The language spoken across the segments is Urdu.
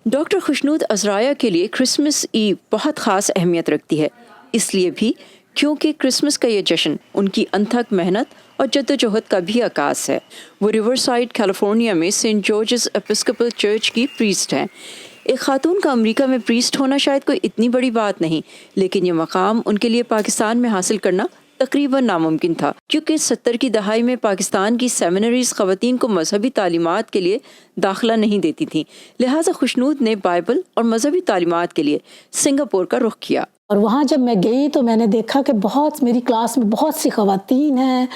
ڈاکٹر خوشنود ازرایا کے لیے کرسمس ایو بہت خاص اہمیت رکھتی ہے، اس لیے بھی کیونکہ کرسمس کا یہ جشن ان کی انتھک محنت اور جدوجہد کا بھی عکاس ہے۔ وہ ریور سائڈ کیلیفورنیا میں سینٹ جارجز ایپسکوپل چرچ کی پریسٹ ہیں۔ ایک خاتون کا امریکہ میں پریسٹ ہونا شاید کوئی اتنی بڑی بات نہیں، لیکن یہ مقام ان کے لیے پاکستان میں حاصل کرنا تقریباً ناممکن تھا، کیونکہ 70 کی دہائی میں پاکستان کی سیمینریز خواتین کو مذہبی تعلیمات کے لیے داخلہ نہیں دیتی تھیں، لہٰذا خوشنود نے بائبل اور مذہبی تعلیمات کے لیے سنگاپور کا رخ کیا۔ اور وہاں جب میں گئی تو میں نے دیکھا کہ میری کلاس میں بہت سی خواتین ہیں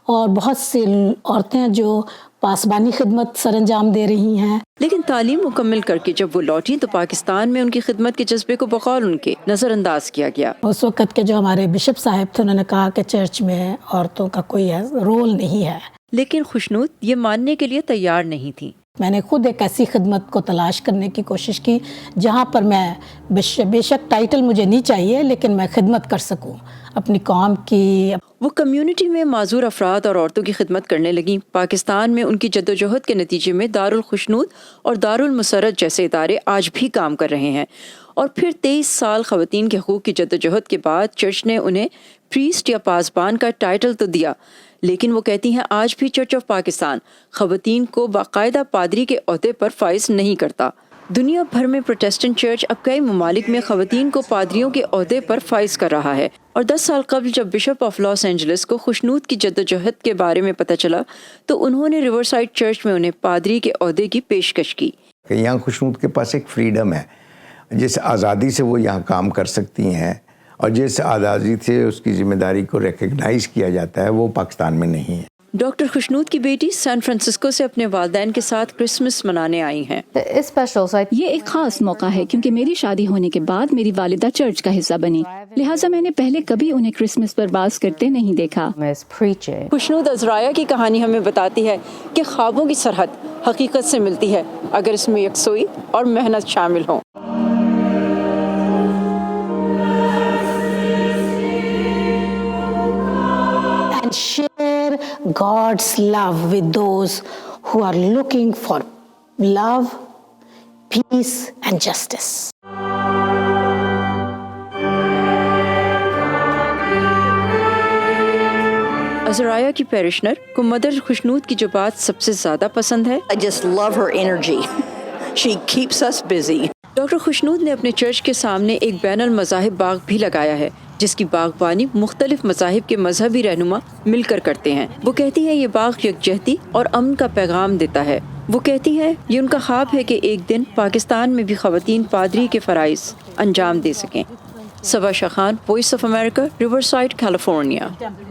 اور بہت سی عورتیں ہیں جو پاسبانی خدمت سر انجام دے رہی ہیں۔ لیکن تعلیم مکمل کر کے جب وہ لوٹی تو پاکستان میں ان کی خدمت کے جذبے کو بقول ان کے نظر انداز کیا گیا۔ اس وقت کے جو ہمارے بشپ صاحب تھے، انہوں نے کہا کہ چرچ میں عورتوں کا کوئی رول نہیں ہے، لیکن خوشنود یہ ماننے کے لیے تیار نہیں تھی۔ میں نے خود ایک ایسی خدمت کو تلاش کرنے کی کوشش کی جہاں پر میں بے شک ٹائٹل مجھے نہیں چاہیے، لیکن میں خدمت کر سکوں اپنی قوم کی۔ وہ کمیونٹی میں معذور افراد اور عورتوں کی خدمت کرنے لگیں۔ پاکستان میں ان کی جدوجہد کے نتیجے میں دارالخشنود اور دارالمسرت جیسے ادارے آج بھی کام کر رہے ہیں، اور پھر 23 سال خواتین کے حقوق کی جدوجہد کے بعد چرچ نے انہیں پریسٹ یا پاسبان کا ٹائٹل تو دیا، لیکن وہ کہتی ہیں آج بھی چرچ آف پاکستان خواتین کو باقاعدہ پادری کے عہدے پر فائز نہیں کرتا۔ دنیا بھر میں پروٹسٹنٹ چرچ اب کئی ممالک میں خواتین کو پادریوں کے عہدے پر فائز کر رہا ہے، اور 10 سال قبل جب بشپ آف لاس اینجلس کو خوشنود کی جدوجہد کے بارے میں پتہ چلا تو انہوں نے ریور سائڈ چرچ میں انہیں پادری کے عہدے کی پیشکش کی۔ یہاں خوشنود کے پاس ایک فریڈم ہے، جس آزادی سے وہ یہاں کام کر سکتی ہیں، اور جس آزادی سے اس کی ذمہ داری کو ریکگنائز کیا جاتا ہے، وہ پاکستان میں نہیں ہے۔ ڈاکٹر خوشنود کی بیٹی سان فرانسسکو سے اپنے والدین کے ساتھ کرسمس منانے آئی ہیں۔ یہ ایک خاص موقع ہے کیونکہ میری شادی ہونے کے بعد میری والدہ چرچ کا حصہ بنی، لہٰذا میں نے پہلے کبھی انہیں کرسمس پر باز کرتے نہیں دیکھا۔ خوشنود ازرایا کی کہانی ہمیں بتاتی ہے کہ خوابوں کی سرحد حقیقت سے ملتی ہے اگر اس میں یکسوئی اور محنت شامل ہوں۔ And share God's love with those who are looking for love, peace and justice. ازرایا کی پیرشنر کو مدر خوشنود کی جو بات سب سے زیادہ پسند ہے، I just love her energy. She keeps us busy. Doctor Khushnood نے اپنے چرچ کے سامنے ایک بین المذاہب باغ بھی لگایا ہے جس کی باغبانی مختلف مذاہب کے مذہبی رہنما مل کر کرتے ہیں۔ وہ کہتی ہے یہ باغ یکجہتی اور امن کا پیغام دیتا ہے۔ وہ کہتی ہے یہ ان کا خواب ہے کہ ایک دن پاکستان میں بھی خواتین پادری کے فرائض انجام دے سکیں۔ Saba Shah Khan, Voice of America, Riverside, California.